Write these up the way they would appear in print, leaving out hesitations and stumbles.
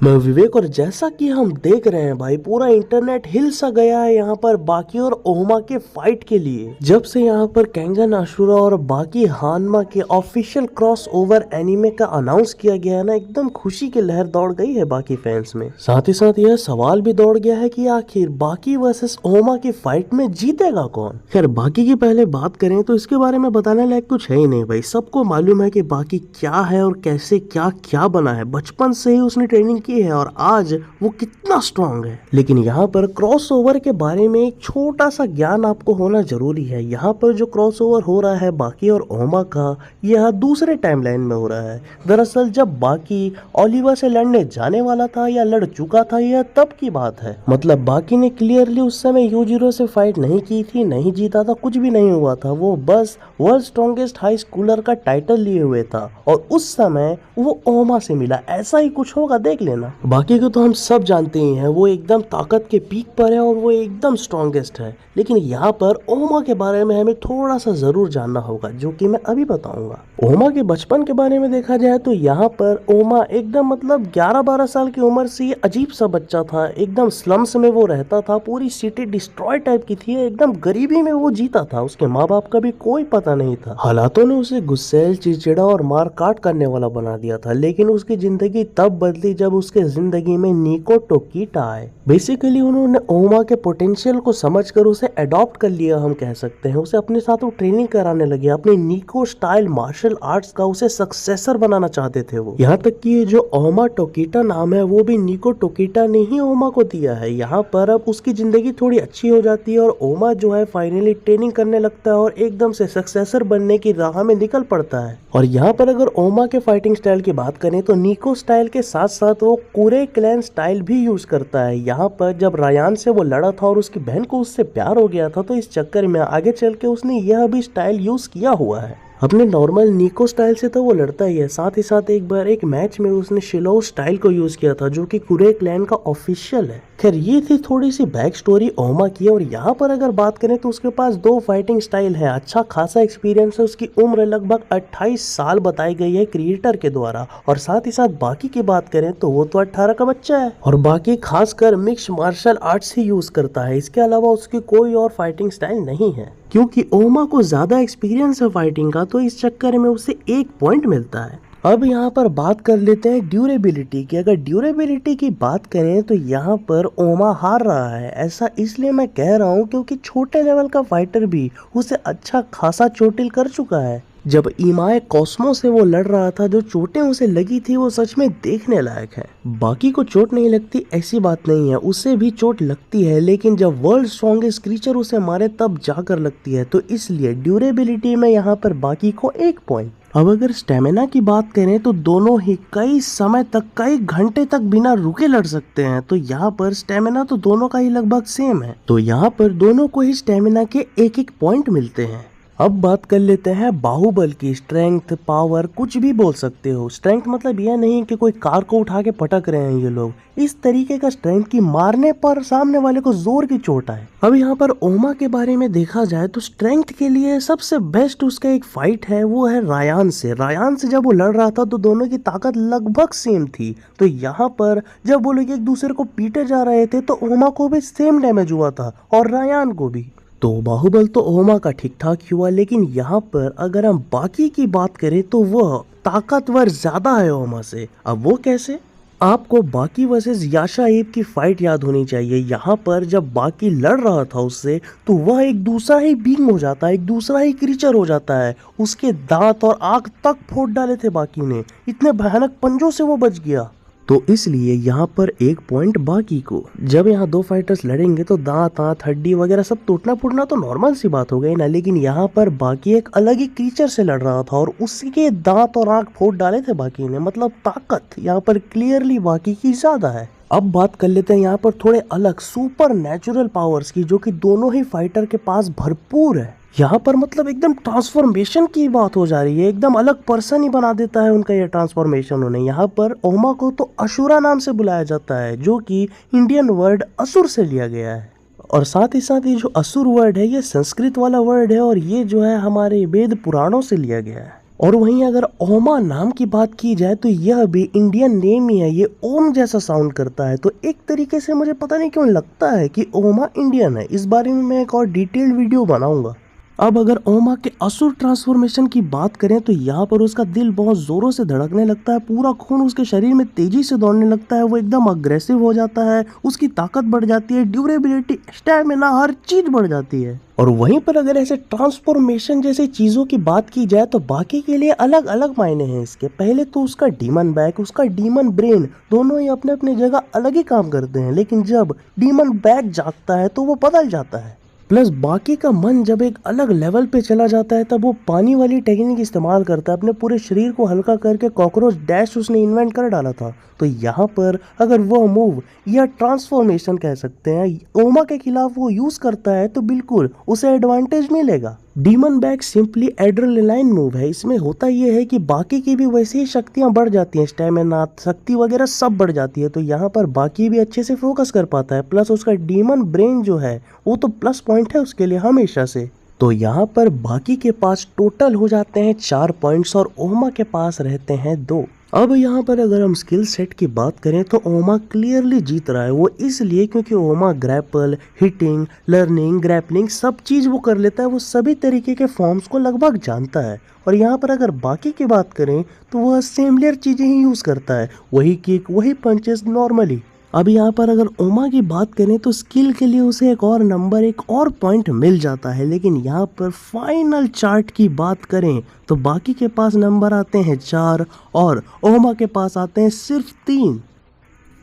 मैं विवेक, और जैसा कि हम देख रहे हैं भाई, पूरा इंटरनेट हिल सा गया है यहाँ पर बाकी और ओमा के फाइट के लिए। जब से यहाँ पर केंगन अशुरा और बाकी हानमा के ऑफिशियल क्रॉस ओवर एनिमे का अनाउंस किया गया है ना, एकदम खुशी की लहर दौड़ गई है बाकी फैंस में। साथ ही साथ यह सवाल भी दौड़ गया है कि आखिर बाकी वर्सेस ओमा की फाइट में जीतेगा कौन। खैर बाकी की पहले बात करें तो इसके बारे में बताने लायक कुछ है ही नहीं भाई। सबको मालूम है कि बाकी क्या है और कैसे क्या क्या बना है। बचपन से ही उसने ट्रेनिंग की है और आज वो कितना स्ट्रांग है। लेकिन यहाँ पर क्रॉस ओवर के बारे में एक छोटा सा ज्ञान आपको होना जरूरी है। यहाँ पर जो क्रॉस ओवर हो रहा है बाकी और ओमा का, यह दूसरे टाइमलाइन में हो रहा है। दरअसल जब बाकी ओलिवा से लड़ने जाने वाला था या लड़ चुका था, यह तब की बात है। मतलब बाकी ने क्लियरली उस समय यूजिरो से फाइट नहीं की थी, नहीं जीता था, कुछ भी नहीं हुआ था। वो बस वर्ल्ड स्ट्रॉन्गेस्ट हाई स्कूलर का टाइटल लिए हुए था और उस समय वो ओमा से मिला। ऐसा ही कुछ होगा, देख लेना। बाकी को तो हम सब जानते ही हैं, वो एकदम ताकत के पीक पर है और वो एकदम स्ट्रॉन्गेस्ट है। लेकिन यहाँ पर ओमा के बारे में हमें थोड़ा सा जरूर जानना होगा, जो कि मैं अभी बताऊंगा। ओमा के बचपन के बारे में देखा जाए तो यहाँ पर ओमा एकदम मतलब 11-12 साल की उम्र से अजीब सा बच्चा था। एकदम स्लम्स में वो रहता था, पूरी सिटी डिस्ट्रॉय टाइप की थी, एकदम गरीबी में वो जीता था। उसके माँ बाप का भी कोई पता नहीं था। हालातों ने उसे गुस्सैल, चिड़चिड़ा और मार काट करने वाला बना दिया था। लेकिन उसकी जिंदगी तब बदली जब उसके जिंदगी में निको टोकीटा आए। बेसिकली उन्होंने ओमा के पोटेंशियल को समझकर उसे अडॉप्ट कर लिया, हम कह सकते हैं। उसे अपने साथ वो ट्रेनिंग कराने लगे। अपने निको स्टाइल मार्शल आर्ट्स का उसे सक्सेसर बनाना चाहते थे वो। यहाँ तक कि जो ओमा टोकीटा नाम है वो भी निको टोकीटा ने ही ओमा को दिया है। यहाँ पर अब उसकी जिंदगी थोड़ी अच्छी हो जाती है और ओमा जो है फाइनली ट्रेनिंग करने लगता है और एकदम से सक्सेसर बनने की राह में निकल पड़ता है। और यहाँ पर अगर ओमा के फाइटिंग स्टाइल की बात करें तो निको स्टाइल के साथ साथ वो कुरे क्लैन स्टाइल भी यूज करता है। यहाँ पर जब रायान से वो लड़ा था और उसकी बहन को उससे प्यार हो गया था, तो इस चक्कर में आगे चल के उसने यह भी स्टाइल यूज किया हुआ है। अपने नॉर्मल निको स्टाइल से तो वो लड़ता ही है, साथ ही साथ एक बार एक मैच में उसने शिलो स्टाइल को यूज किया था, जो कि कुरे क्लैन का ऑफिशियल है। खैर ये थी थोड़ी सी बैक स्टोरी ओमा की। और यहाँ पर अगर बात करें तो उसके पास 2 फाइटिंग स्टाइल है, अच्छा खासा एक्सपीरियंस है। उसकी उम्र लगभग 28 साल बताई गई है क्रिएटर के द्वारा। और साथ ही साथ बाकी की बात करें तो वो तो 18 का बच्चा है और बाकी खासकर मिक्स मार्शल आर्ट्स ही यूज करता है। इसके अलावा उसकी कोई और फाइटिंग स्टाइल नहीं है। क्योंकि ओमा को ज्यादा एक्सपीरियंस है फाइटिंग का, तो इस चक्कर में उसे 1 पॉइंट मिलता है। अब यहाँ पर बात कर लेते हैं ड्यूरेबिलिटी की। अगर ड्यूरेबिलिटी की बात करें तो यहाँ पर ओमा हार रहा है। ऐसा इसलिए मैं कह रहा हूँ क्योंकि छोटे लेवल का फाइटर भी उसे अच्छा खासा चोटिल कर चुका है। जब इमाए कॉस्मो से वो लड़ रहा था, जो चोटें उसे लगी थी वो सच में देखने लायक है। बाकी को चोट नहीं लगती ऐसी बात नहीं है, उसे भी चोट लगती है। लेकिन जब वर्ल्ड स्ट्रॉन्गेस्ट क्रीचर उसे मारे तब जाकर लगती है। तो इसलिए ड्यूरेबिलिटी में यहाँ पर बाकी को 1 पॉइंट। अब अगर स्टेमिना की बात करें तो दोनों ही कई समय तक, कई घंटे तक बिना रुके लड़ सकते हैं। तो यहाँ पर स्टेमिना तो दोनों का ही लगभग सेम है। तो यहाँ पर दोनों को ही स्टेमिना के 1-1 पॉइंट मिलते हैं। अब बात कर लेते हैं बाहुबल की। स्ट्रेंथ, पावर, कुछ भी बोल सकते हो। स्ट्रेंथ मतलब यह नहीं कि कोई कार को उठा के पटक रहे हैं ये लोग, इस तरीके का स्ट्रेंथ की मारने पर सामने वाले को जोर की चोट आए। अब यहाँ पर ओमा के बारे में देखा जाए तो स्ट्रेंथ के लिए सबसे बेस्ट उसका एक फाइट है, वो है रायान से। रायान से जब वो लड़ रहा था तो दोनों की ताकत लगभग सेम थी। तो यहाँ पर जब वो लोग एक दूसरे को पीटे जा रहे थे तो ओमा को भी सेम डैमेज हुआ था और रायान को भी। तो बाहुबल तो ओमा का ठीक ठाक हुआ। लेकिन यहाँ पर अगर हम बाकी की बात करें तो वह ताकतवर ज्यादा है ओमा से। अब वो कैसे? आपको बाकी वर्सेस याशा एब की फाइट याद होनी चाहिए। यहाँ पर जब बाकी लड़ रहा था उससे तो वह एक दूसरा ही बींग हो जाता है, एक दूसरा ही क्रीचर हो जाता है। उसके दांत और आंख तक फोड़ डाले थे बाकी ने, इतने भयानक पंजों से वो बच गया। तो इसलिए यहाँ पर 1 पॉइंट बाकी को। जब यहाँ 2 फाइटर्स लड़ेंगे तो दांत, हड्डी वगैरह सब टूटना फूटना तो नॉर्मल सी बात हो गई ना। लेकिन यहाँ पर बाकी एक अलग ही क्रीचर से लड़ रहा था और उसके दांत और आंख फोड़ डाले थे बाकी ने। मतलब ताकत यहाँ पर क्लियरली बाकी की ज्यादा है। अब बात कर लेते हैं यहाँ पर थोड़े अलग सुपर नेचुरल पावर्स की, जो कि दोनों ही फाइटर के पास भरपूर है। यहाँ पर मतलब एकदम ट्रांसफॉर्मेशन की बात हो जा रही है, एकदम अलग पर्सन ही बना देता है उनका ये ट्रांसफॉर्मेशन उन्हें। यहाँ पर ओमा को तो अशुरा नाम से बुलाया जाता है, जो कि इंडियन वर्ड असुर से लिया गया है। और साथ ही साथ ये जो असुर वर्ड है ये संस्कृत वाला वर्ड है और ये जो है हमारे वेद पुराणों से लिया गया है। और वहीं अगर ओमा नाम की बात की जाए तो यह भी इंडियन नेम ही है, ये ओम जैसा साउंड करता है। तो एक तरीके से मुझे पता नहीं क्यों लगता है कि ओमा इंडियन है। इस बारे में मैं एक और डिटेल्ड वीडियो बनाऊंगा। अब अगर ओमा के असुर ट्रांसफॉर्मेशन की बात करें तो यहाँ पर उसका दिल बहुत जोरों से धड़कने लगता है, पूरा खून उसके शरीर में तेजी से दौड़ने लगता है, वो एकदम अग्रेसिव हो जाता है, उसकी ताकत बढ़ जाती है, ड्यूरेबिलिटी, स्टैमिना, हर चीज बढ़ जाती है। और वहीं पर अगर ऐसे ट्रांसफॉर्मेशन जैसी चीजों की बात की जाए तो बाकी के लिए अलग अलग मायने हैं इसके। पहले तो उसका डीमन बैक, उसका डीमन ब्रेन, दोनों ही अपने अपने जगह अलग ही काम करते हैं, लेकिन जब डीमन बैक जागता है तो वो बदल जाता है। प्लस बाकी का मन जब एक अलग लेवल पे चला जाता है तब वो पानी वाली टेक्निक इस्तेमाल करता है, अपने पूरे शरीर को हल्का करके कॉकरोच डैश उसने इन्वेंट कर डाला था। तो यहाँ पर अगर वो मूव या ट्रांसफॉर्मेशन कह सकते हैं ओमा के खिलाफ वो यूज करता है तो बिल्कुल उसे एडवांटेज मिलेगा। Demon back simply adrenaline move है। इसमें होता यह है कि बाकी की भी वैसी ही शक्तियां बढ़ जाती हैं, स्टैमिना, शक्ति वगैरह सब बढ़ जाती है, तो यहाँ पर बाकी भी अच्छे से फोकस कर पाता है। प्लस उसका डीमन ब्रेन जो है वो तो प्लस पॉइंट है उसके लिए हमेशा से। तो यहाँ पर बाकी के पास टोटल हो जाते हैं 4 पॉइंट्स और ओमा के पास रहते हैं 2। अब यहाँ पर अगर हम स्किल सेट की बात करें तो ओमा क्लियरली जीत रहा है। वो इसलिए क्योंकि ओमा ग्रैपल, हिटिंग, लर्निंग, ग्रैपलिंग सब चीज़ वो कर लेता है, वो सभी तरीके के फॉर्म्स को लगभग जानता है। और यहाँ पर अगर बाकी की बात करें तो वह सिमिलर चीज़ें ही यूज़ करता है, वही किक, वही पंचेस नॉर्मली। अब यहाँ पर अगर ओमा की बात करें तो स्किल के लिए उसे एक और नंबर, एक और पॉइंट मिल जाता है, लेकिन यहाँ पर फाइनल चार्ट की बात करें तो बाकी के पास नंबर आते हैं 4 और ओमा के पास आते हैं सिर्फ 3।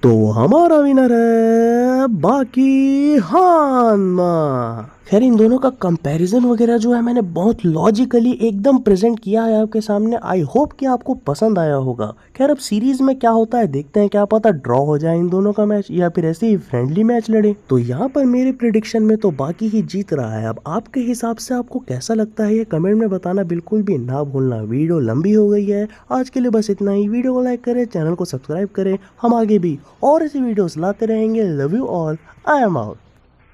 तो हमारा विनर है बाकी हानमा। खैर इन दोनों का कंपैरिजन वगैरह जो है मैंने बहुत लॉजिकली एकदम प्रेजेंट किया है आपके सामने। आई होप कि आपको पसंद आया होगा। खैर अब सीरीज में क्या होता है देखते हैं, क्या पता ड्रॉ हो जाए इन दोनों का मैच या फिर ऐसे ही फ्रेंडली मैच लड़े। तो यहाँ पर मेरे प्रिडिक्शन में तो बाकी ही जीत रहा है। अब आपके हिसाब से आपको कैसा लगता है ये कमेंट में बताना बिल्कुल भी ना भूलना। वीडियो लंबी हो गई है, आज के लिए बस इतना ही। वीडियो को लाइक करें, चैनल को सब्सक्राइब करें, हम आगे भी और ऐसी वीडियोस लाते रहेंगे। Love you all, I am out.